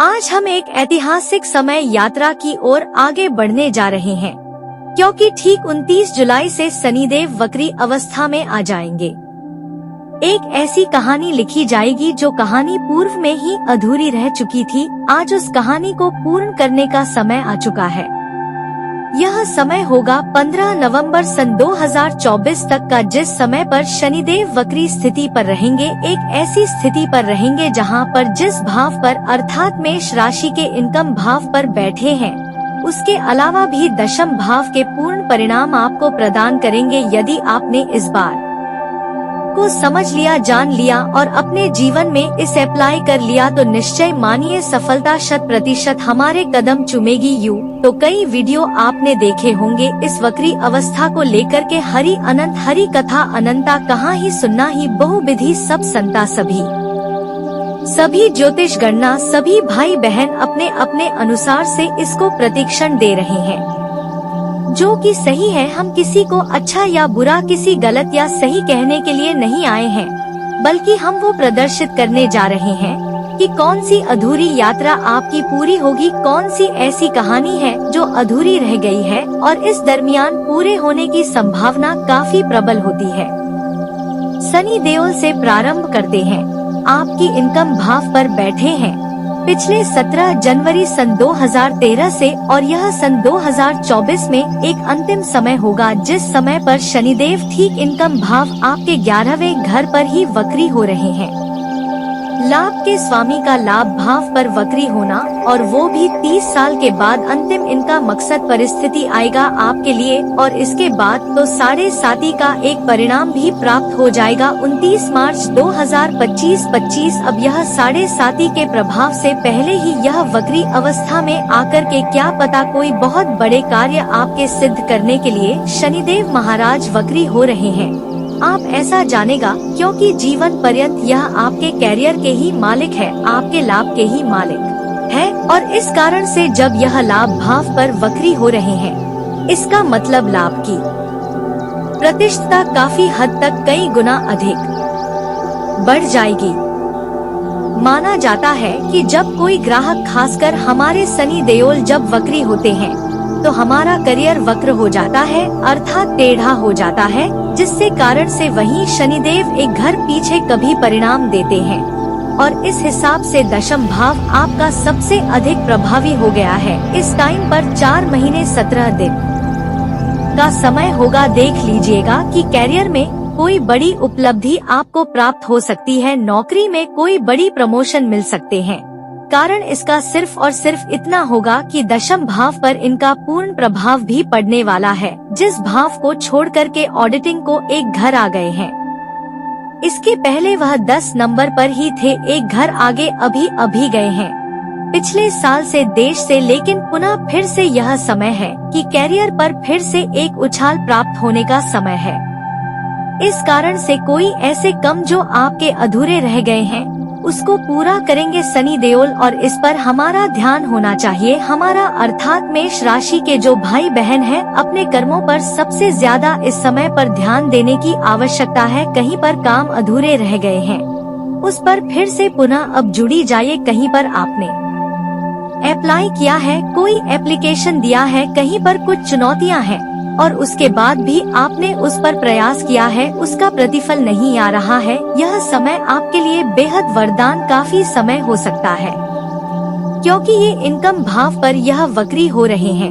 आज हम एक ऐतिहासिक समय यात्रा की ओर आगे बढ़ने जा रहे हैं, क्योंकि ठीक 29 जुलाई से शनिदेव वक्री अवस्था में आ जाएंगे। एक ऐसी कहानी लिखी जाएगी जो कहानी पूर्व में ही अधूरी रह चुकी थी। आज उस कहानी को पूर्ण करने का समय आ चुका है। यह समय होगा 15 नवंबर सन 2024 तक का, जिस समय पर शनिदेव वक्री स्थिति पर रहेंगे। एक ऐसी स्थिति पर रहेंगे जहां पर जिस भाव पर अर्थात मेष राशि के इनकम भाव पर बैठे हैं, उसके अलावा भी दशम भाव के पूर्ण परिणाम आपको प्रदान करेंगे। यदि आपने इस बार को समझ लिया, जान लिया और अपने जीवन में इसे अप्लाई कर लिया तो निश्चय मानिए सफलता 100% हमारे कदम चूमेगी। तो कई वीडियो आपने देखे होंगे इस वक्री अवस्था को लेकर के, हरि अनंत, हरि कथा अनंता, कहाँ ही सुनना ही बहुविधि सब संता, सभी ज्योतिष गणना, सभी भाई बहन अपने अपने अनुसार से इसको प्रतिक्षण दे रहे हैं, जो कि सही है। हम किसी को अच्छा या बुरा, किसी गलत या सही कहने के लिए नहीं आए हैं, बल्कि हम वो प्रदर्शित करने जा रहे हैं कि कौन सी अधूरी यात्रा आपकी पूरी होगी, कौन सी ऐसी कहानी है जो अधूरी रह गई है और इस दरमियान पूरे होने की संभावना काफी प्रबल होती है। शनि देव से प्रारंभ करते हैं। आपकी इनकम भाव पर बैठे हैं पिछले 17 जनवरी सन 2013 से, और यह सन 2024 में एक अंतिम समय होगा जिस समय पर शनिदेव ठीक इनकम भाव आपके 11वें घर पर ही वक्री हो रहे हैं। लाभ के स्वामी का लाभ भाव पर वक्री होना, और वो भी 30 साल के बाद अंतिम इनका मकसद परिस्थिति आएगा आपके लिए, और इसके बाद तो 7.5 का एक परिणाम भी प्राप्त हो जाएगा 29 मार्च 2025। अब यह 7.5 के प्रभाव से पहले ही यह वक्री अवस्था में आकर के क्या पता कोई बहुत बड़े कार्य आपके सिद्ध करने के लिए शनिदेव महाराज वक्री हो रहे हैं। आप ऐसा जानेगा, क्योंकि जीवन पर्यंत यह आपके कैरियर के ही मालिक है, आपके लाभ के ही मालिक है, और इस कारण से जब यह लाभ भाव पर वक्री हो रहे हैं, इसका मतलब लाभ की प्रतिष्ठा काफी हद तक कई गुना अधिक बढ़ जाएगी। माना जाता है कि जब कोई ग्राहक, खासकर हमारे शनि देओल जब वक्री होते हैं, तो हमारा करियर वक्र हो जाता है, अर्थात टेढ़ा हो जाता है, जिससे कारण से वही शनिदेव एक घर पीछे कभी परिणाम देते हैं। और इस हिसाब से दशम भाव आपका सबसे अधिक प्रभावी हो गया है। इस टाइम पर 4 महीने 17 दिन का समय होगा। देख लीजिएगा कि कैरियर में कोई बड़ी उपलब्धि आपको प्राप्त हो सकती है, नौकरी में कोई बड़ी प्रमोशन मिल सकते हैं। कारण इसका सिर्फ और सिर्फ इतना होगा कि दशम भाव पर इनका पूर्ण प्रभाव भी पड़ने वाला है, जिस भाव को छोड़ करके ऑडिटिंग को एक घर आ गए हैं। इसके पहले वह 10 नंबर पर ही थे, एक घर आगे अभी गए हैं पिछले साल से, देश से। लेकिन पुनः फिर से यह समय है कि कैरियर पर फिर से एक उछाल प्राप्त होने का समय है। इस कारण से कोई ऐसे कम जो आपके अधूरे रह गए हैं, उसको पूरा करेंगे शनि देओल, और इस पर हमारा ध्यान होना चाहिए। हमारा अर्थात मेष राशि के जो भाई बहन हैं, अपने कर्मों पर सबसे ज्यादा इस समय पर ध्यान देने की आवश्यकता है। कहीं पर काम अधूरे रह गए हैं, उस पर फिर से पुनः अब जुड़ी जाइए। कहीं पर आपने अप्लाई किया है, कोई एप्लीकेशन दिया है, कहीं पर कुछ चुनौतियां हैं, और उसके बाद भी आपने उस पर प्रयास किया है, उसका प्रतिफल नहीं आ रहा है। यह समय आपके लिए बेहद वरदान काफी समय हो सकता है, क्योंकि ये इनकम भाव पर यह वक्री हो रहे हैं।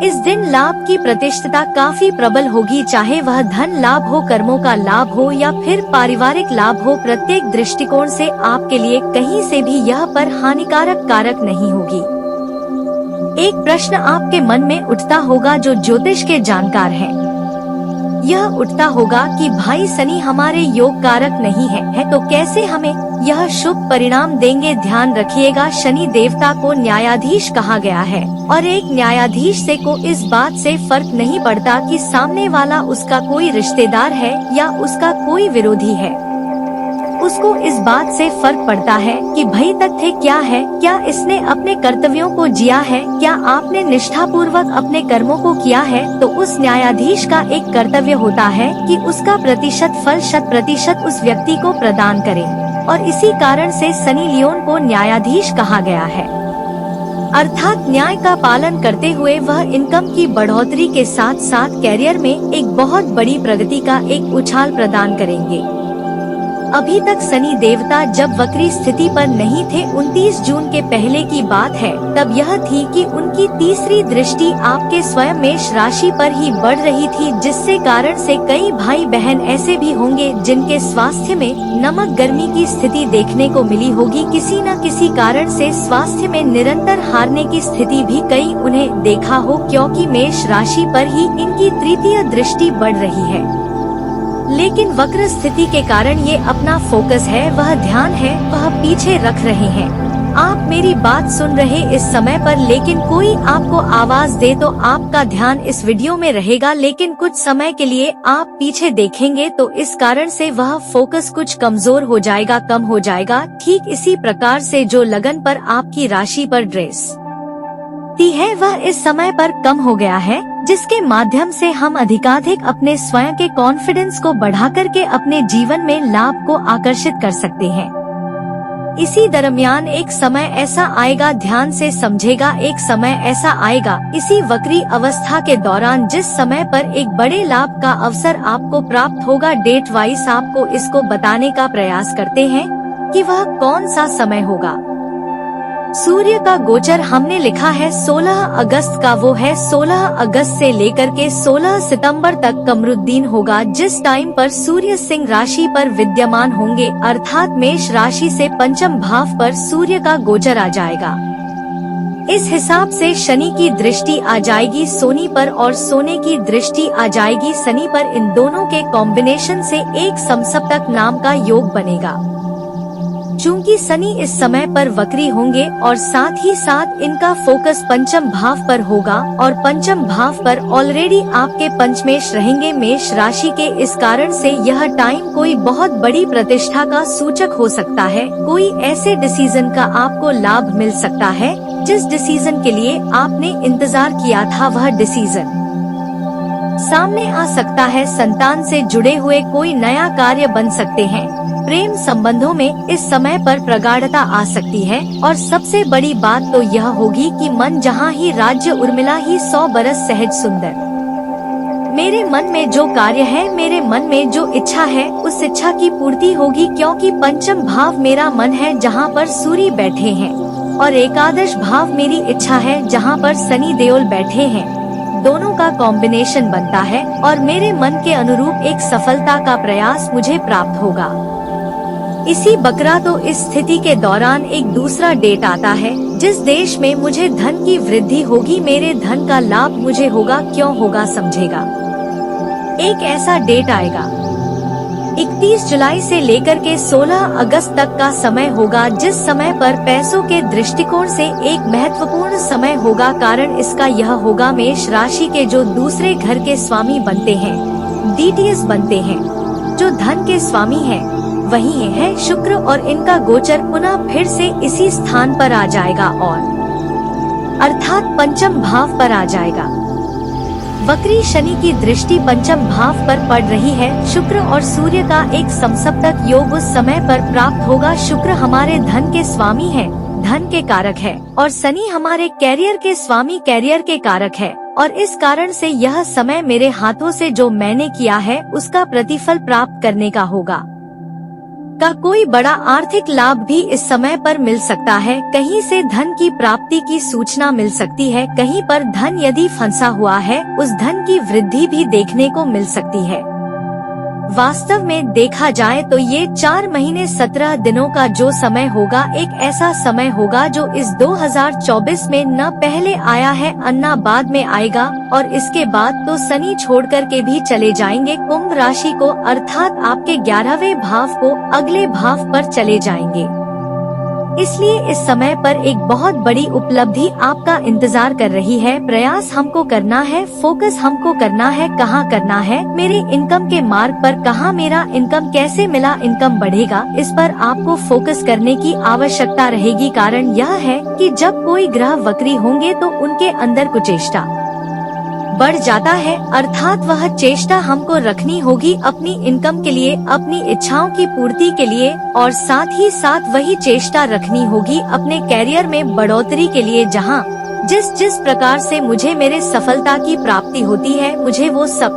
इस दिन लाभ की प्रतिष्ठा काफी प्रबल होगी, चाहे वह धन लाभ हो, कर्मों का लाभ हो या फिर पारिवारिक लाभ हो। प्रत्येक दृष्टिकोण से आपके लिए कहीं से भी यह पर हानिकारक कारक नहीं होगी। एक प्रश्न आपके मन में उठता होगा जो ज्योतिष के जानकार हैं, यह उठता होगा कि भाई शनि हमारे योग कारक नहीं है तो कैसे हमें यह शुभ परिणाम देंगे। ध्यान रखिएगा, शनि देवता को न्यायाधीश कहा गया है, और एक न्यायाधीश से को इस बात से फर्क नहीं पड़ता कि सामने वाला उसका कोई रिश्तेदार है या उसका कोई विरोधी है। उसको इस बात से फर्क पड़ता है कि भाई तथ्य क्या है, क्या इसने अपने कर्तव्यों को जिया है, क्या आपने निष्ठापूर्वक अपने कर्मों को किया है। तो उस न्यायाधीश का एक कर्तव्य होता है कि उसका प्रतिशत फल 100% उस व्यक्ति को प्रदान करे, और इसी कारण से शनि लियोन को न्यायाधीश कहा गया है। अर्थात न्याय का पालन करते हुए वह इनकम की बढ़ोतरी के साथ साथ कैरियर में एक बहुत बड़ी प्रगति का एक उछाल प्रदान करेंगे। अभी तक शनि देवता जब वक्री स्थिति पर नहीं थे, 29 जून के पहले की बात है, तब यह थी कि उनकी तीसरी दृष्टि आपके स्वयं मेष राशि पर ही बढ़ रही थी, जिससे कारण से कई भाई बहन ऐसे भी होंगे जिनके स्वास्थ्य में नमक गर्मी की स्थिति देखने को मिली होगी। किसी न किसी कारण से स्वास्थ्य में निरंतर हारने की स्थिति भी कई उन्हें देखा हो, क्योंकि मेष राशि पर ही इनकी तृतीय दृष्टि बढ़ रही है। लेकिन वक्र स्थिति के कारण ये अपना फोकस है, वह ध्यान है, वह पीछे रख रहे हैं। आप मेरी बात सुन रहे इस समय पर, लेकिन कोई आपको आवाज दे तो आपका ध्यान इस वीडियो में रहेगा, लेकिन कुछ समय के लिए आप पीछे देखेंगे तो इस कारण से वह फोकस कुछ कमजोर हो जाएगा, कम हो जाएगा। ठीक इसी प्रकार से जो लगन पर आपकी राशि पर दृष्टि है वह इस समय पर कम हो गया है, जिसके माध्यम से हम अधिकाधिक अपने स्वयं के कॉन्फिडेंस को बढ़ा करके अपने जीवन में लाभ को आकर्षित कर सकते हैं। इसी दरमियान एक समय ऐसा आएगा, ध्यान से समझेगा, एक समय ऐसा आएगा इसी वक्री अवस्था के दौरान जिस समय पर एक बड़े लाभ का अवसर आपको प्राप्त होगा। डेट वाइज आपको इसको बताने का प्रयास करते हैं कि वह कौन सा समय होगा। सूर्य का गोचर हमने लिखा है 16 अगस्त का, वो है 16 अगस्त से लेकर के 16 सितंबर तक कमरुद्दीन होगा, जिस टाइम पर सूर्य सिंह राशि पर विद्यमान होंगे, अर्थात मेष राशि से पंचम भाव पर सूर्य का गोचर आ जाएगा। इस हिसाब से शनि की दृष्टि आ जाएगी सोनी पर और सोने की दृष्टि आ जाएगी शनि पर। इन दोनों के कॉम्बिनेशन से एक समसप्तक नाम का योग बनेगा। चूंकि शनि इस समय पर वक्री होंगे और साथ ही साथ इनका फोकस पंचम भाव पर होगा और पंचम भाव पर ऑलरेडी आपके पंचमेश रहेंगे मेष राशि के, इस कारण से यह टाइम कोई बहुत बड़ी प्रतिष्ठा का सूचक हो सकता है। कोई ऐसे डिसीजन का आपको लाभ मिल सकता है जिस डिसीजन के लिए आपने इंतजार किया था, वह डिसीजन सामने आ सकता है। संतान से जुड़े हुए कोई नया कार्य बन सकते हैं। प्रेम संबंधों में इस समय पर प्रगाढ़ता आ सकती है और सबसे बड़ी बात तो यह होगी कि मन जहाँ ही राज्य उर्मिला ही 100 बरस सहज सुंदर। मेरे मन में जो कार्य है, मेरे मन में जो इच्छा है, उस इच्छा की पूर्ति होगी, क्योंकि पंचम भाव मेरा मन है जहाँ पर सूर्य बैठे हैं और एकादश भाव मेरी इच्छा है जहाँ पर शनि देओल बैठे हैं। दोनों का कॉम्बिनेशन बनता है और मेरे मन के अनुरूप एक सफलता का प्रयास मुझे प्राप्त होगा। इसी बकरा तो इस स्थिति के दौरान एक दूसरा डेट आता है जिस देश में मुझे धन की वृद्धि होगी, मेरे धन का लाभ मुझे होगा। क्यों होगा समझेगा। एक ऐसा डेट आएगा 31 जुलाई से लेकर के 16 अगस्त तक का समय होगा, जिस समय पर पैसों के दृष्टिकोण से एक महत्वपूर्ण समय होगा। कारण इसका यह होगा, मेष राशि के जो दूसरे घर के स्वामी बनते हैं, DTS बनते हैं, जो धन के स्वामी हैं, वही है शुक्र, और इनका गोचर पुनः फिर से इसी स्थान पर आ जाएगा और अर्थात पंचम भाव पर आ जाएगा। वक्री शनि की दृष्टि पंचम भाव पर पड़ रही है। शुक्र और सूर्य का एक समसप्तक योग उस समय पर प्राप्त होगा। शुक्र हमारे धन के स्वामी है, धन के कारक है, और शनि हमारे कैरियर के स्वामी, कैरियर के कारक है। और इस कारण से यह समय मेरे हाथों से जो मैंने किया है उसका प्रतिफल प्राप्त करने का होगा। का कोई बड़ा आर्थिक लाभ भी इस समय पर मिल सकता है। कहीं से धन की प्राप्ति की सूचना मिल सकती है। कहीं पर धन यदि फंसा हुआ है, उस धन की वृद्धि भी देखने को मिल सकती है। वास्तव में देखा जाए तो ये 4 महीने 17 दिनों का जो समय होगा, एक ऐसा समय होगा जो इस 2024 में न पहले आया है, अन्ना बाद में आएगा। और इसके बाद तो शनि छोड़ कर के भी चले जाएंगे कुंभ राशि को, अर्थात आपके 11वें भाव को, अगले भाव पर चले जाएंगे। इसलिए इस समय पर एक बहुत बड़ी उपलब्धि आपका इंतजार कर रही है। प्रयास हमको करना है, फोकस हमको करना है। कहाँ करना है? मेरे इनकम के मार्ग पर। कहाँ मेरा इनकम कैसे मिला, इनकम बढ़ेगा, इस पर आपको फोकस करने की आवश्यकता रहेगी। कारण यह है कि जब कोई ग्रह वक्री होंगे तो उनके अंदर कुचेष्टा बढ़ जाता है, अर्थात वह चेष्टा हमको रखनी होगी अपनी इनकम के लिए, अपनी इच्छाओं की पूर्ति के लिए, और साथ ही साथ वही चेष्टा रखनी होगी अपने कैरियर में बढ़ोतरी के लिए। जहाँ जिस प्रकार से मुझे मेरे सफलता की प्राप्ति होती है, मुझे वो सब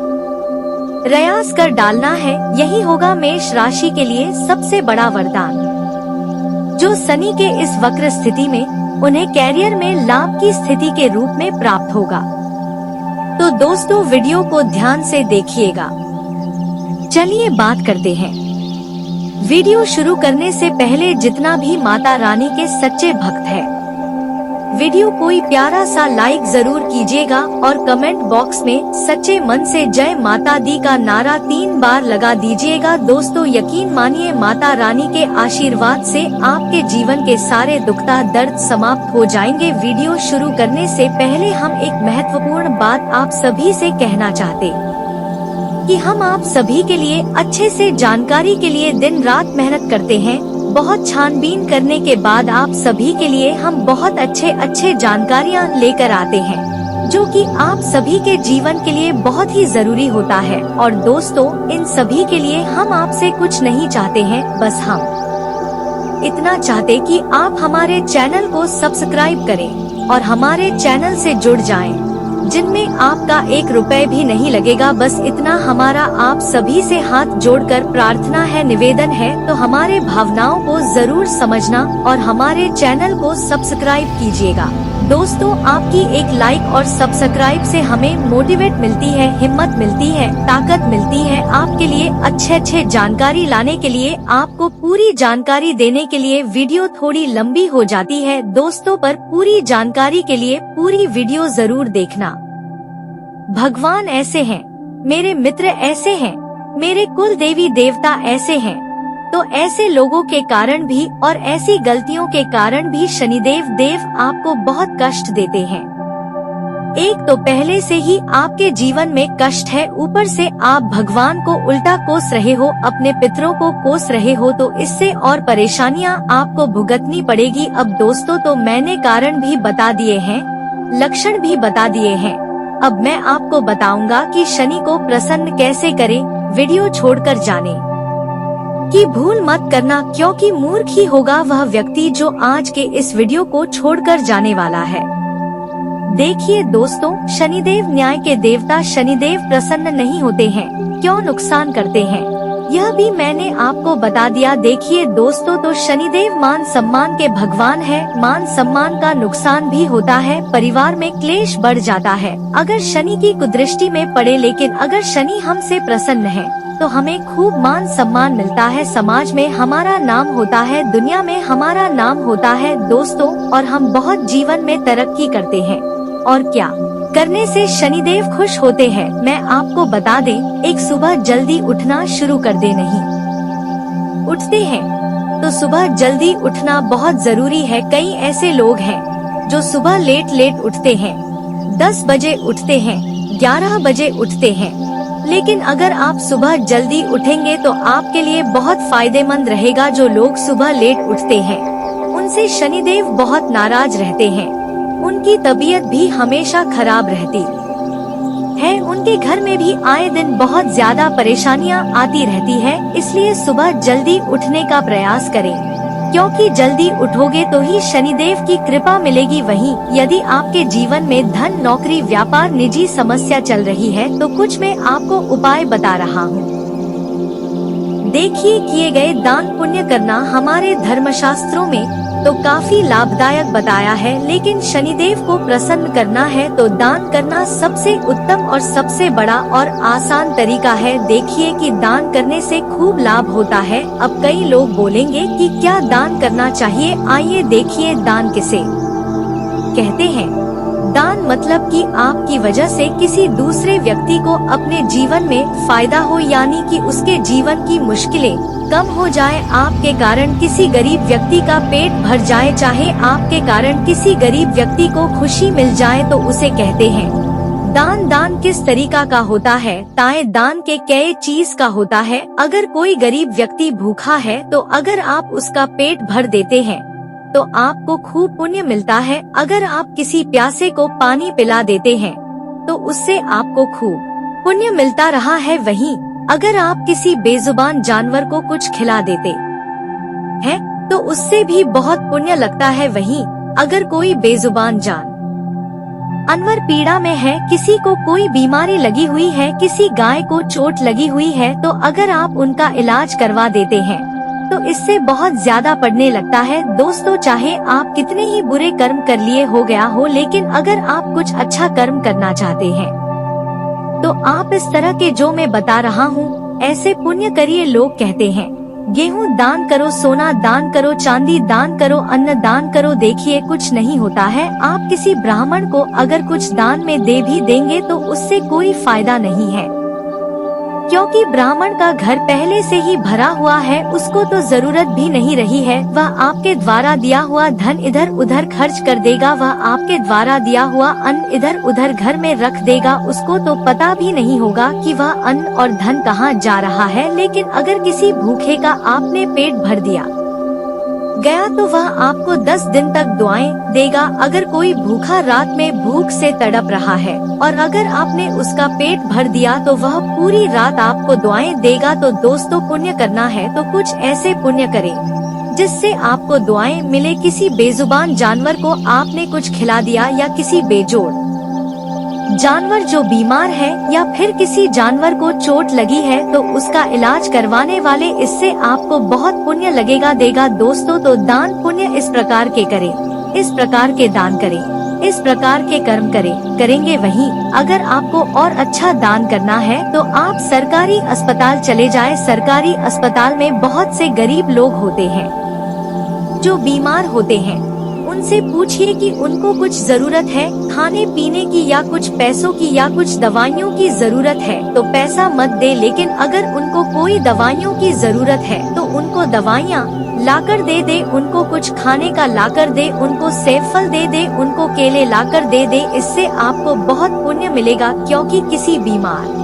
प्रयास कर डालना है। यही होगा मेष राशि के लिए सबसे बड़ा वरदान, जो शनि के इस वक्र स्थिति में उन्हें कैरियर में लाभ की स्थिति के रूप में प्राप्त होगा। तो दोस्तों, वीडियो को ध्यान से देखिएगा। चलिए बात करते हैं। वीडियो शुरू करने से पहले जितना भी माता रानी के सच्चे भक्त हैं, वीडियो कोई प्यारा सा लाइक जरूर कीजिएगा और कमेंट बॉक्स में सच्चे मन से जय माता दी का नारा 3 बार लगा दीजिएगा। दोस्तों, यकीन मानिए माता रानी के आशीर्वाद से आपके जीवन के सारे दुखता दर्द समाप्त हो जाएंगे। वीडियो शुरू करने से पहले हम एक महत्वपूर्ण बात आप सभी से कहना चाहते कि हम आप सभी के लिए अच्छे से जानकारी के लिए दिन रात मेहनत करते हैं। बहुत छानबीन करने के बाद आप सभी के लिए हम बहुत अच्छे जानकारियाँ लेकर आते हैं, जो कि आप सभी के जीवन के लिए बहुत ही जरूरी होता है। और दोस्तों, इन सभी के लिए हम आपसे कुछ नहीं चाहते हैं, बस हम इतना चाहते कि आप हमारे चैनल को सब्सक्राइब करें और हमारे चैनल से जुड़ जाएं, जिनमें आपका 1 रुपए भी नहीं लगेगा। बस इतना हमारा आप सभी से हाथ जोड़कर प्रार्थना है, निवेदन है। तो हमारे भावनाओं को जरूर समझना और हमारे चैनल को सब्सक्राइब कीजिएगा। दोस्तों, आपकी एक लाइक और सब्सक्राइब से हमें मोटिवेट मिलती है, हिम्मत मिलती है, ताकत मिलती है आपके लिए अच्छे जानकारी लाने के लिए, आपको पूरी जानकारी देने के लिए। वीडियो थोड़ी लंबी हो जाती है दोस्तों, पर पूरी जानकारी के लिए पूरी वीडियो जरूर देखना। भगवान ऐसे हैं, मेरे मित्र ऐसे हैं, मेरे कुल देवी देवता ऐसे हैं, तो ऐसे लोगों के कारण भी और ऐसी गलतियों के कारण भी शनिदेव देव आपको बहुत कष्ट देते हैं। एक तो पहले से ही आपके जीवन में कष्ट है, ऊपर से आप भगवान को उल्टा कोस रहे हो, अपने पितरों को कोस रहे हो, तो इससे और परेशानियां आपको भुगतनी पड़ेगी। अब दोस्तों, तो मैंने कारण भी बता दिए हैं, लक्षण भी बता दिए हैं। अब मैं आपको बताऊंगा कि शनि को प्रसन्न कैसे करें। वीडियो छोड़कर जाने की भूल मत करना, क्योंकि मूर्ख ही होगा वह व्यक्ति जो आज के इस वीडियो को छोड़कर जाने वाला है। देखिए दोस्तों, शनिदेव न्याय के देवता, शनिदेव प्रसन्न नहीं होते हैं, क्यों नुकसान करते हैं, यह भी मैंने आपको बता दिया। देखिए दोस्तों, तो शनिदेव मान सम्मान के भगवान है, मान सम्मान का नुकसान भी होता है, परिवार में क्लेश बढ़ जाता है अगर शनि की कुदृष्टि में पड़े। लेकिन अगर शनि हमसे प्रसन्न है तो हमें खूब मान सम्मान मिलता है, समाज में हमारा नाम होता है, दुनिया में हमारा नाम होता है दोस्तों, और हम बहुत जीवन में तरक्की करते हैं। और क्या करने से शनिदेव खुश होते हैं, मैं आपको बता दें, एक सुबह जल्दी उठना शुरू कर दे। नहीं उठते हैं तो सुबह जल्दी उठना बहुत जरूरी है। कई ऐसे लोग हैं जो सुबह लेट उठते हैं, 10 बजे उठते हैं, 11 बजे उठते हैं। लेकिन अगर आप सुबह जल्दी उठेंगे तो आपके लिए बहुत फायदेमंद रहेगा। जो लोग सुबह लेट उठते हैं उनसे शनिदेव बहुत नाराज रहते हैं, उनकी तबीयत भी हमेशा खराब रहती है, उनके घर में भी आए दिन बहुत ज्यादा परेशानियां आती रहती है। इसलिए सुबह जल्दी उठने का प्रयास करें, क्योंकि जल्दी उठोगे तो ही शनिदेव की कृपा मिलेगी। वहीं यदि आपके जीवन में धन, नौकरी, व्यापार, निजी समस्या चल रही है तो कुछ मैं आपको उपाय बता रहा हूँ। देखिए, किए गए दान पुण्य करना हमारे धर्मशास्त्रों में तो काफी लाभदायक बताया है, लेकिन शनिदेव को प्रसन्न करना है तो दान करना सबसे उत्तम और सबसे बड़ा और आसान तरीका है। देखिए कि दान करने से खूब लाभ होता है। अब कई लोग बोलेंगे कि क्या दान करना चाहिए, आइए देखिए दान किसे कहते हैं। दान मतलब कि आपकी वजह से किसी दूसरे व्यक्ति को अपने जीवन में फायदा हो, यानी कि उसके जीवन की मुश्किलें कम हो जाए, आपके कारण किसी गरीब व्यक्ति का पेट भर जाए, चाहे आपके कारण किसी गरीब व्यक्ति को खुशी मिल जाए, तो उसे कहते हैं दान। दान किस तरीका का होता है, ताए दान के कई चीज का होता है। अगर कोई गरीब व्यक्ति भूखा है तो अगर आप उसका पेट भर देते हैं तो आपको खूब पुण्य मिलता है। अगर आप किसी प्यासे को पानी पिला देते हैं तो उससे आपको खूब पुण्य मिलता रहा है। वहीं अगर आप किसी बेजुबान जानवर को कुछ खिला देते हैं तो उससे भी बहुत पुण्य लगता है। वहीं अगर कोई बेजुबान जानवर पीड़ा में है, किसी को कोई बीमारी लगी हुई है, किसी गाय को चोट लगी हुई है, तो अगर आप उनका इलाज करवा देते हैं तो इससे बहुत ज्यादा पड़ने लगता है। दोस्तों, चाहे आप कितने ही बुरे कर्म कर लिए हो गया हो, लेकिन अगर आप कुछ अच्छा कर्म करना चाहते हैं तो आप इस तरह के जो मैं बता रहा हूँ ऐसे पुण्य करिए। लोग कहते हैं गेहूं दान करो, सोना दान करो, चांदी दान करो, अन्न दान करो। देखिए, कुछ नहीं होता है। आप किसी ब्राह्मण को अगर कुछ दान में दे भी देंगे तो उससे कोई फायदा नहीं है, क्योंकि ब्राह्मण का घर पहले से ही भरा हुआ है, उसको तो जरूरत भी नहीं रही है। वह आपके द्वारा दिया हुआ धन इधर उधर खर्च कर देगा, वह आपके द्वारा दिया हुआ अन्न इधर उधर घर में रख देगा। उसको तो पता भी नहीं होगा कि वह अन्न और धन कहाँ जा रहा है। लेकिन अगर किसी भूखे का आपने पेट भर दिया गया तो वह आपको 10 दिन तक दुआएं देगा। अगर कोई भूखा रात में भूख से तड़प रहा है और अगर आपने उसका पेट भर दिया तो वह पूरी रात आपको दुआएं देगा। तो दोस्तों, पुण्य करना है तो कुछ ऐसे पुण्य करें जिससे आपको दुआएं मिले। किसी बेजुबान जानवर को आपने कुछ खिला दिया या किसी बेजोड़ जानवर जो बीमार है या फिर किसी जानवर को चोट लगी है तो उसका इलाज करवाने वाले, इससे आपको बहुत पुण्य लगेगा देगा। दोस्तों, तो दान पुण्य इस प्रकार के करें, इस प्रकार के दान करें, इस प्रकार के कर्म करेंगे। वहीं अगर आपको और अच्छा दान करना है तो आप सरकारी अस्पताल चले जाएं। सरकारी अस्पताल में बहुत से गरीब लोग होते हैं जो बीमार होते हैं। उनसे पूछिए कि उनको कुछ जरूरत है खाने पीने की या कुछ पैसों की या कुछ दवाइयों की जरूरत है तो पैसा मत दे। लेकिन अगर उनको कोई दवाइयों की जरूरत है तो उनको दवाइयाँ लाकर दे, उनको कुछ खाने का लाकर दे, उनको सेब फल दे, उनको केले लाकर दे। इससे आपको बहुत पुण्य मिलेगा, क्योंकि किसी बीमार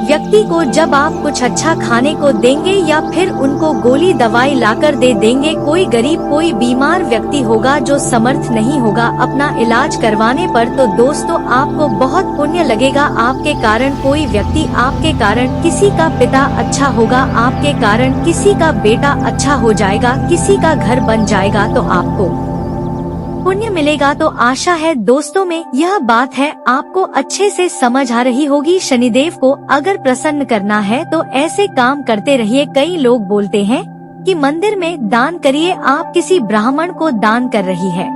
व्यक्ति को जब आप कुछ अच्छा खाने को देंगे या फिर उनको गोली दवाई लाकर दे देंगे, कोई गरीब कोई बीमार व्यक्ति होगा जो समर्थ नहीं होगा अपना इलाज करवाने पर, तो दोस्तों आपको बहुत पुण्य लगेगा। आपके कारण कोई व्यक्ति, आपके कारण किसी का पिता अच्छा होगा, आपके कारण किसी का बेटा अच्छा हो जाएगा, किसी का घर बन जाएगा, तो आपको पुण्य मिलेगा। तो आशा है दोस्तों में यह बात है आपको अच्छे से समझ आ रही होगी। शनिदेव को अगर प्रसन्न करना है तो ऐसे काम करते रहिए। कई लोग बोलते हैं कि मंदिर में दान करिए, आप किसी ब्राह्मण को दान कर रही है,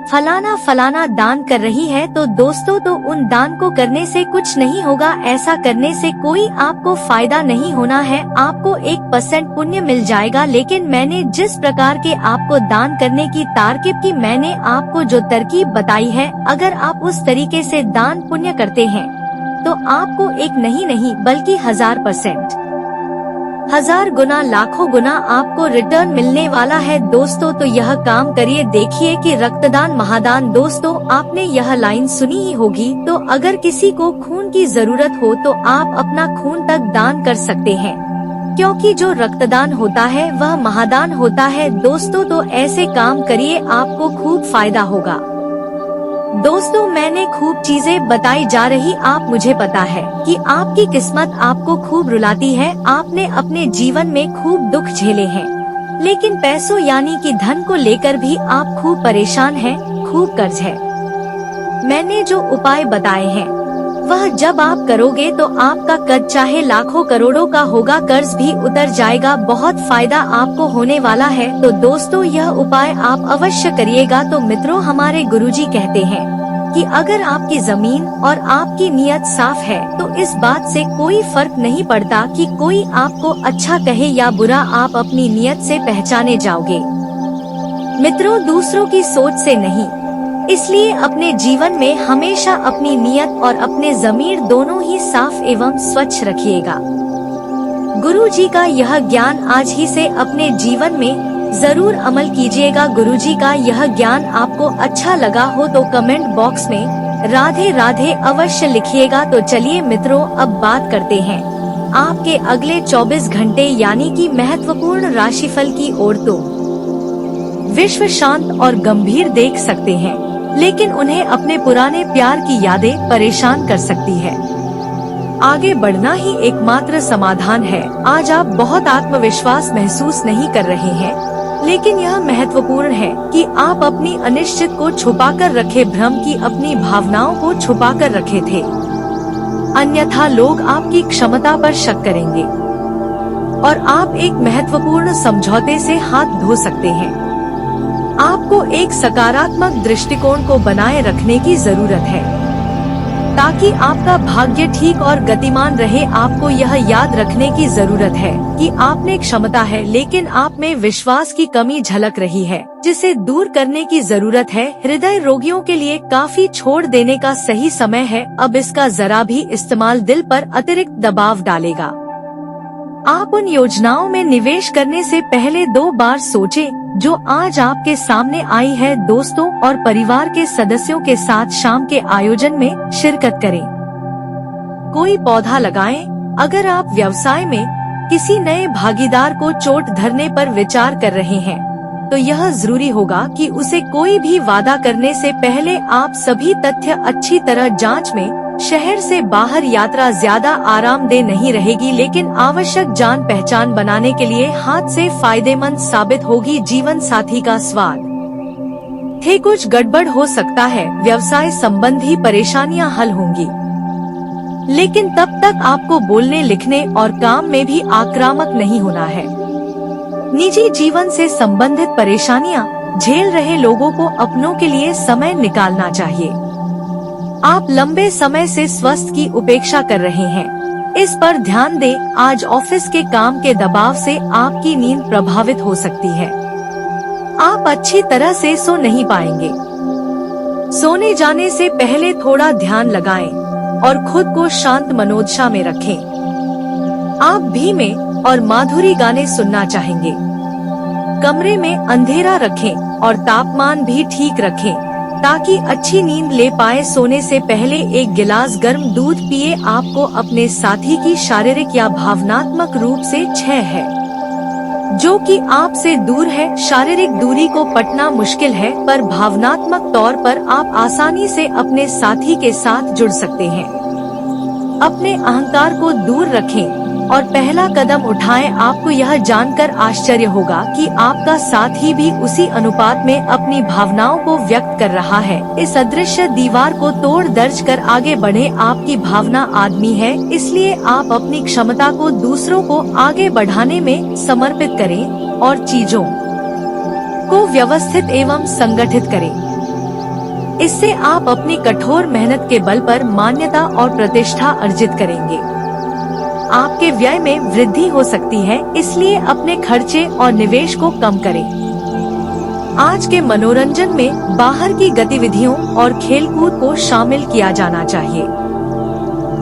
फलाना फलाना दान कर रही है, तो दोस्तों तो उन दान को करने से कुछ नहीं होगा। ऐसा करने से कोई आपको फायदा नहीं होना है, आपको 1% पुण्य मिल जाएगा। लेकिन मैंने जिस प्रकार के आपको दान करने की तारकीब की, मैंने आपको जो तरकीब बताई है, अगर आप उस तरीके से दान पुण्य करते हैं तो आपको एक नहीं बल्कि 1000%, 1000 गुना, लाखों गुना आपको रिटर्न मिलने वाला है। दोस्तों तो यह काम करिए। देखिए कि रक्तदान महादान। दोस्तों आपने यह लाइन सुनी ही होगी, तो अगर किसी को खून की जरूरत हो तो आप अपना खून तक दान कर सकते हैं, क्योंकि जो रक्तदान होता है वह महादान होता है। दोस्तों तो ऐसे काम करिए, आपको खूब फायदा होगा। दोस्तों मैंने खूब चीजें बताई जा रही, आप मुझे पता है कि आपकी किस्मत आपको खूब रुलाती है, आपने अपने जीवन में खूब दुख झेले हैं, लेकिन पैसों यानी कि धन को लेकर भी आप खूब परेशान हैं, खूब कर्ज है। मैंने जो उपाय बताए हैं वह जब आप करोगे तो आपका कर्ज चाहे लाखों करोड़ों का होगा, कर्ज भी उतर जाएगा, बहुत फायदा आपको होने वाला है। तो दोस्तों यह उपाय आप अवश्य करिएगा। तो मित्रों, हमारे गुरुजी कहते हैं कि अगर आपकी जमीन और आपकी नियत साफ है तो इस बात से कोई फर्क नहीं पड़ता कि कोई आपको अच्छा कहे या बुरा, आप अपनी नियत से पहचाने जाओगे। मित्रों, दूसरों की सोच से नहीं, इसलिए अपने जीवन में हमेशा अपनी नियत और अपने ज़मीर दोनों ही साफ एवं स्वच्छ रखिएगा। गुरुजी का यह ज्ञान आज ही से अपने जीवन में जरूर अमल कीजिएगा। गुरुजी का यह ज्ञान आपको अच्छा लगा हो तो कमेंट बॉक्स में राधे राधे अवश्य लिखिएगा। तो चलिए मित्रों, अब बात करते हैं आपके अगले 24 घंटे यानी कि महत्वपूर्ण राशिफल की ओर। तो विश्व शांत और गंभीर देख सकते हैं। लेकिन उन्हें अपने पुराने प्यार की यादें परेशान कर सकती है। आगे बढ़ना ही एकमात्र समाधान है। आज आप बहुत आत्मविश्वास महसूस नहीं कर रहे हैं, लेकिन यह महत्वपूर्ण है कि आप अपनी अनिश्चित को छुपाकर रखे भ्रम की अपनी भावनाओं को छुपाकर रखे थे। अन्यथा लोग आपकी क्षमता पर शक करेंगे और आप एक महत्वपूर्ण समझौते से हाथ धो सकते हैं। आपको एक सकारात्मक दृष्टिकोण को बनाए रखने की जरूरत है ताकि आपका भाग्य ठीक और गतिमान रहे। आपको यह याद रखने की जरूरत है कि आप में क्षमता है, लेकिन आप में विश्वास की कमी झलक रही है, जिसे दूर करने की जरूरत है। हृदय रोगियों के लिए काफी छोड़ देने का सही समय है। अब इसका जरा भी इस्तेमाल दिल पर अतिरिक्त दबाव डालेगा। आप उन योजनाओं में निवेश करने से पहले 2 बार सोचें जो आज आपके सामने आई है। दोस्तों और परिवार के सदस्यों के साथ शाम के आयोजन में शिरकत करें। कोई पौधा लगाएं। अगर आप व्यवसाय में किसी नए भागीदार को चोट धरने पर विचार कर रहे हैं, तो यह जरूरी होगा कि उसे कोई भी वादा करने से पहले आप सभी तथ्य अच्छी तरह जांच में। शहर से बाहर यात्रा ज्यादा आरामदेह नहीं रहेगी, लेकिन आवश्यक जान पहचान बनाने के लिए हाथ से फायदेमंद साबित होगी। जीवन साथी का स्वाद थे कुछ गड़बड़ हो सकता है। व्यवसाय संबंधी परेशानियां हल होंगी, लेकिन तब तक आपको बोलने, लिखने और काम में भी आक्रामक नहीं होना है। निजी जीवन से संबंधित परेशानियां झेल रहे लोगों को अपनों के लिए समय निकालना चाहिए। आप लंबे समय से स्वास्थ्य की उपेक्षा कर रहे हैं, इस पर ध्यान दें। आज ऑफिस के काम के दबाव से आपकी नींद प्रभावित हो सकती है। आप अच्छी तरह से सो नहीं पाएंगे। सोने जाने से पहले थोड़ा ध्यान लगाएं और खुद को शांत मनोदशा में रखें। आप धीमे और माधुरी गाने सुनना चाहेंगे। कमरे में अंधेरा रखें और तापमान भी ठीक रखें ताकि अच्छी नींद ले पाए। सोने से पहले 1 गिलास गर्म दूध पिए। आपको अपने साथी की शारीरिक या भावनात्मक रूप से क्षय है, जो कि आपसे दूर है। शारीरिक दूरी को पटना मुश्किल है, पर भावनात्मक तौर पर आप आसानी से अपने साथी के साथ जुड़ सकते हैं। अपने अहंकार को दूर रखें और पहला कदम उठाएं। आपको यह जानकर आश्चर्य होगा कि आपका साथी भी उसी अनुपात में अपनी भावनाओं को व्यक्त कर रहा है। इस अदृश्य दीवार को तोड़ दर्ज कर आगे बढ़े। आपकी भावना आदमी है, इसलिए आप अपनी क्षमता को दूसरों को आगे बढ़ाने में समर्पित करें और चीजों को व्यवस्थित एवं संगठित करें। इससे आप अपनी कठोर मेहनत के बल पर मान्यता और प्रतिष्ठा अर्जित करेंगे। आपके व्यय में वृद्धि हो सकती है, इसलिए अपने खर्चे और निवेश को कम करें। आज के मनोरंजन में बाहर की गतिविधियों और खेलकूद को शामिल किया जाना चाहिए।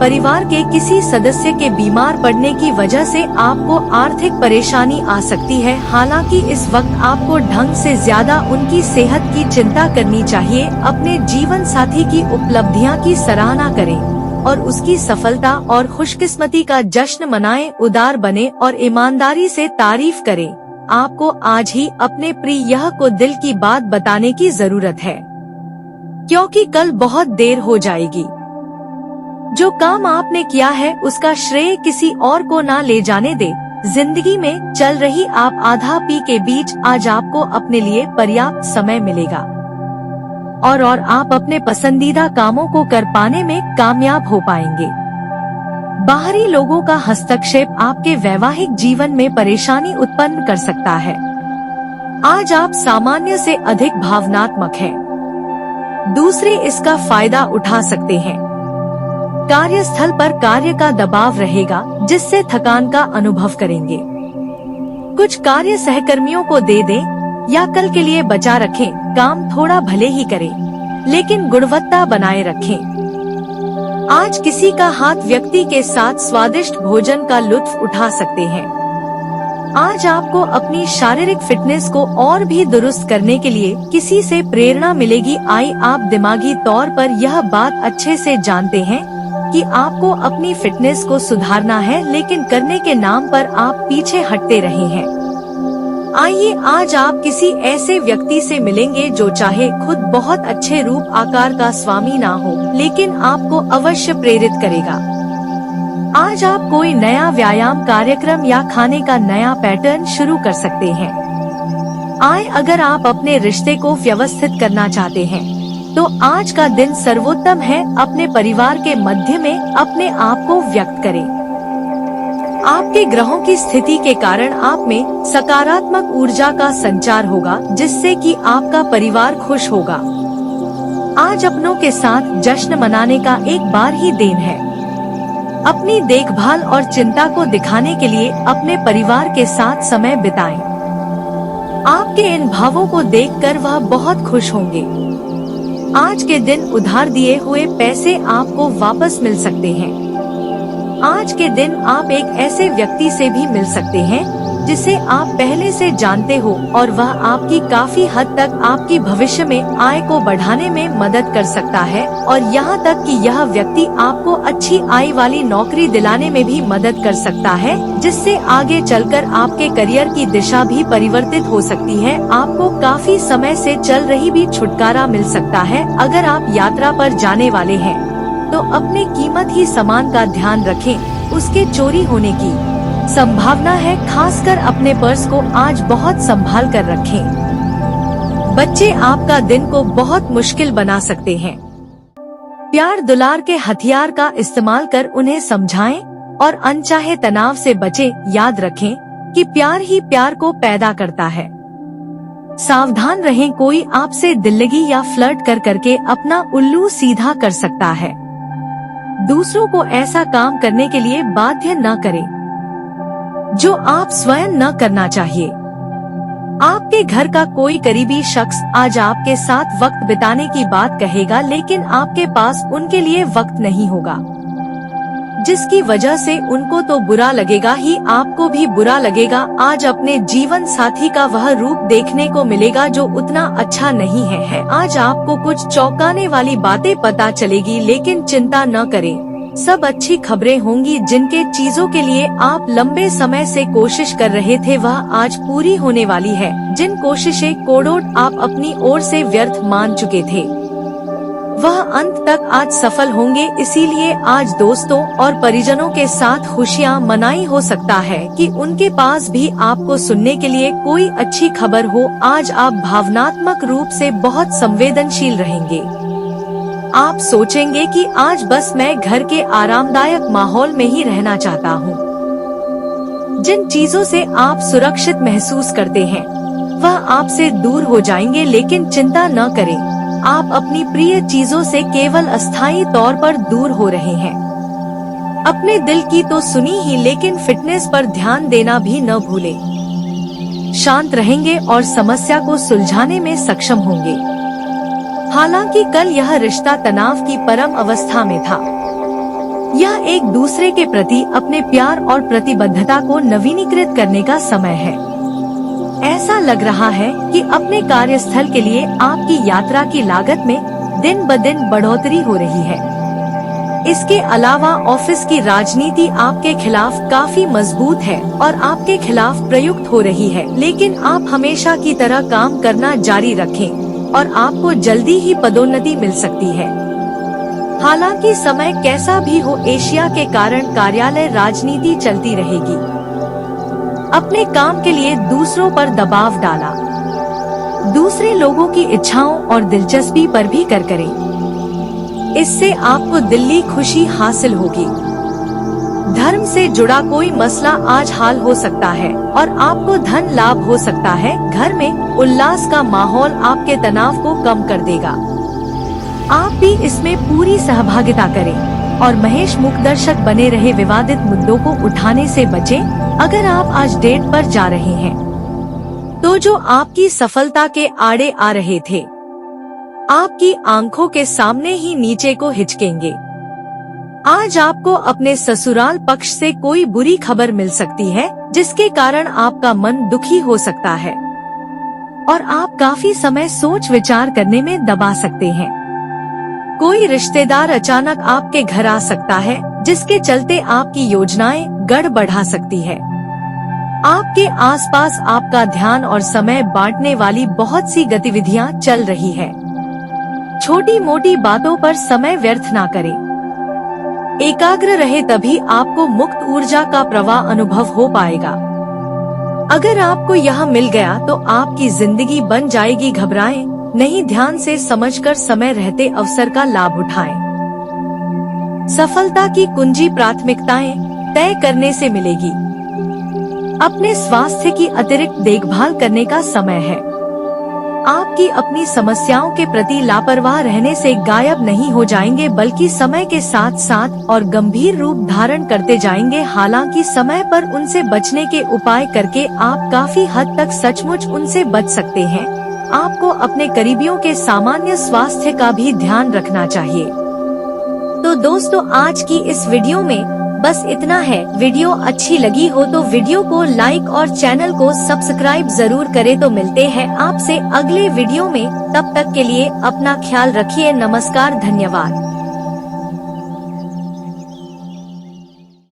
परिवार के किसी सदस्य के बीमार पड़ने की वजह से आपको आर्थिक परेशानी आ सकती है। हालांकि इस वक्त आपको ढंग से ज्यादा उनकी सेहत की चिंता करनी चाहिए। अपने जीवन साथी की उपलब्धियां की सराहना करें और उसकी सफलता और खुशकिस्मती का जश्न मनाएं। उदार बने और ईमानदारी से तारीफ करें। आपको आज ही अपने प्रिय को दिल की बात बताने की जरूरत है, क्योंकि कल बहुत देर हो जाएगी। जो काम आपने किया है उसका श्रेय किसी और को ना ले जाने दे। जिंदगी में चल रही आप आधा पी के बीच आज आपको अपने लिए पर्याप्त समय मिलेगा और आप अपने पसंदीदा कामों को कर पाने में कामयाब हो पाएंगे। बाहरी लोगों का हस्तक्षेप आपके वैवाहिक जीवन में परेशानी उत्पन्न कर सकता है। आज आप सामान्य से अधिक भावनात्मक हैं। दूसरे इसका फायदा उठा सकते हैं। कार्यस्थल पर कार्य का दबाव रहेगा, जिससे थकान का अनुभव करेंगे। कुछ कार्य सहकर्मियों को दे दें या कल के लिए बचा रखें। काम थोड़ा भले ही करें, लेकिन गुणवत्ता बनाए रखें। आज किसी का हाथ व्यक्ति के साथ स्वादिष्ट भोजन का लुत्फ उठा सकते हैं। आज आपको अपनी शारीरिक फिटनेस को और भी दुरुस्त करने के लिए किसी से प्रेरणा मिलेगी। आप दिमागी तौर पर यह बात अच्छे से जानते हैं कि आपको अपनी फिटनेस को सुधारना है, लेकिन करने के नाम पर आप पीछे हटते रहे हैं। आइए आज आप किसी ऐसे व्यक्ति से मिलेंगे जो चाहे खुद बहुत अच्छे रूप आकार का स्वामी ना हो, लेकिन आपको अवश्य प्रेरित करेगा। आज आप कोई नया व्यायाम कार्यक्रम या खाने का नया पैटर्न शुरू कर सकते हैं। अगर आप अपने रिश्ते को व्यवस्थित करना चाहते हैं, तो आज का दिन सर्वोत्तम है। अपने परिवार के मध्य में अपने आप को व्यक्त करें। आपके ग्रहों की स्थिति के कारण आप में सकारात्मक ऊर्जा का संचार होगा, जिससे कि आपका परिवार खुश होगा। आज अपनों के साथ जश्न मनाने का एक बार ही दिन है। अपनी देखभाल और चिंता को दिखाने के लिए अपने परिवार के साथ समय बिताएं। आपके इन भावों को देखकर वह बहुत खुश होंगे। आज के दिन उधार दिए हुए पैसे आपको वापस मिल सकते हैं। आज के दिन आप एक ऐसे व्यक्ति से भी मिल सकते हैं जिसे आप पहले से जानते हो, और वह आपकी काफी हद तक आपकी भविष्य में आय को बढ़ाने में मदद कर सकता है, और यहाँ तक कि यह व्यक्ति आपको अच्छी आय वाली नौकरी दिलाने में भी मदद कर सकता है, जिससे आगे चलकर आपके करियर की दिशा भी परिवर्तित हो सकती है। आपको काफी समय से चल रही भी छुटकारा मिल सकता है। अगर आप यात्रा पर जाने वाले हैं तो अपने कीमती सामान का ध्यान रखें, उसके चोरी होने की संभावना है। खासकर अपने पर्स को आज बहुत संभाल कर रखें। बच्चे आपका दिन को बहुत मुश्किल बना सकते हैं। प्यार दुलार के हथियार का इस्तेमाल कर उन्हें समझाएं और अनचाहे तनाव से बचें। याद रखें कि प्यार ही प्यार को पैदा करता है। सावधान रहें, कोई आपसे दिल्लगी या फ्लर्ट कर करके अपना उल्लू सीधा कर सकता है। दूसरों को ऐसा काम करने के लिए बाध्य न करें जो आप स्वयं न करना चाहिए। आपके घर का कोई करीबी शख्स आज आपके साथ वक्त बिताने की बात कहेगा, लेकिन आपके पास उनके लिए वक्त नहीं होगा, जिसकी वजह से उनको तो बुरा लगेगा ही, आपको भी बुरा लगेगा। आज अपने जीवन साथी का वह रूप देखने को मिलेगा जो उतना अच्छा नहीं है। आज आपको कुछ चौंकाने वाली बातें पता चलेगी, लेकिन चिंता न करें, सब अच्छी खबरें होंगी। जिनके चीजों के लिए आप लंबे समय से कोशिश कर रहे थे वह आज पूरी होने वाली है। जिन कोशिशें कोड़ों आप अपनी ओर से व्यर्थ मान चुके थे वह अंत तक आज सफल होंगे। इसीलिए आज दोस्तों और परिजनों के साथ खुशियां मनाई। हो सकता है कि उनके पास भी आपको सुनने के लिए कोई अच्छी खबर हो। आज आप भावनात्मक रूप से बहुत संवेदनशील रहेंगे। आप सोचेंगे कि आज बस मैं घर के आरामदायक माहौल में ही रहना चाहता हूँ। जिन चीजों से आप सुरक्षित महसूस करते हैं वह आपसे दूर हो जाएंगे, लेकिन चिंता न करें, आप अपनी प्रिय चीजों से केवल अस्थायी तौर पर दूर हो रहे हैं। अपने दिल की तो सुनी ही, लेकिन फिटनेस पर ध्यान देना भी न भूलें। शांत रहेंगे और समस्या को सुलझाने में सक्षम होंगे। हालांकि कल यह रिश्ता तनाव की परम अवस्था में था। यह एक दूसरे के प्रति अपने प्यार और प्रतिबद्धता को नवीनीकृत करने का समय है। ऐसा लग रहा है कि अपने कार्यस्थल के लिए आपकी यात्रा की लागत में दिन ब दिन बढ़ोतरी हो रही है। इसके अलावा ऑफिस की राजनीति आपके खिलाफ काफी मजबूत है और आपके खिलाफ प्रयुक्त हो रही है, लेकिन आप हमेशा की तरह काम करना जारी रखें और आपको जल्दी ही पदोन्नति मिल सकती है। हालांकि समय कैसा भी हो, एशिया के कारण कार्यालय राजनीति चलती रहेगी। अपने काम के लिए दूसरों पर दबाव डाला, दूसरे लोगों की इच्छाओं और दिलचस्पी पर भी कर करें। इससे आपको दिल्ली खुशी हासिल होगी। धर्म से जुड़ा कोई मसला आज हल हो सकता है और आपको धन लाभ हो सकता है। घर में उल्लास का माहौल आपके तनाव को कम कर देगा। आप भी इसमें पूरी सहभागिता करें और महेश मुखदर्शक बने रहे। विवादित मुद्दों को उठाने से बचें। अगर आप आज डेट पर जा रहे हैं तो जो आपकी सफलता के आड़े आ रहे थे आपकी आंखों के सामने ही नीचे को हिचकेंगे। आज आपको अपने ससुराल पक्ष से कोई बुरी खबर मिल सकती है, जिसके कारण आपका मन दुखी हो सकता है और आप काफी समय सोच विचार करने में दबा सकते हैं। कोई रिश्तेदार अचानक आपके घर आ सकता है, जिसके चलते आपकी योजनाएं गड़बड़ा सकती है। आपके आसपास आपका ध्यान और समय बांटने वाली बहुत सी गतिविधियां चल रही है। छोटी मोटी बातों पर समय व्यर्थ ना करें। एकाग्र रहे, तभी आपको मुक्त ऊर्जा का प्रवाह अनुभव हो पाएगा। अगर आपको यह मिल गया तो आपकी जिंदगी बन जाएगी। घबराएं नहीं, ध्यान से समझकर समय रहते अवसर का लाभ उठाएं। सफलता की कुंजी प्राथमिकताएं तय करने से मिलेगी। अपने स्वास्थ्य की अतिरिक्त देखभाल करने का समय है। आपकी अपनी समस्याओं के प्रति लापरवाह रहने से गायब नहीं हो जाएंगे, बल्कि समय के साथ साथ और गंभीर रूप धारण करते जाएंगे। हालांकि समय पर उनसे बचने के उपाय करके आप काफी हद तक सचमुच उनसे बच सकते हैं। आपको अपने करीबियों के सामान्य स्वास्थ्य का भी ध्यान रखना चाहिए। तो दोस्तों, आज की इस वीडियो में बस इतना है। वीडियो अच्छी लगी हो तो वीडियो को लाइक और चैनल को सब्सक्राइब जरूर करें। तो मिलते हैं आपसे अगले वीडियो में, तब तक के लिए अपना ख्याल रखिए। नमस्कार, धन्यवाद।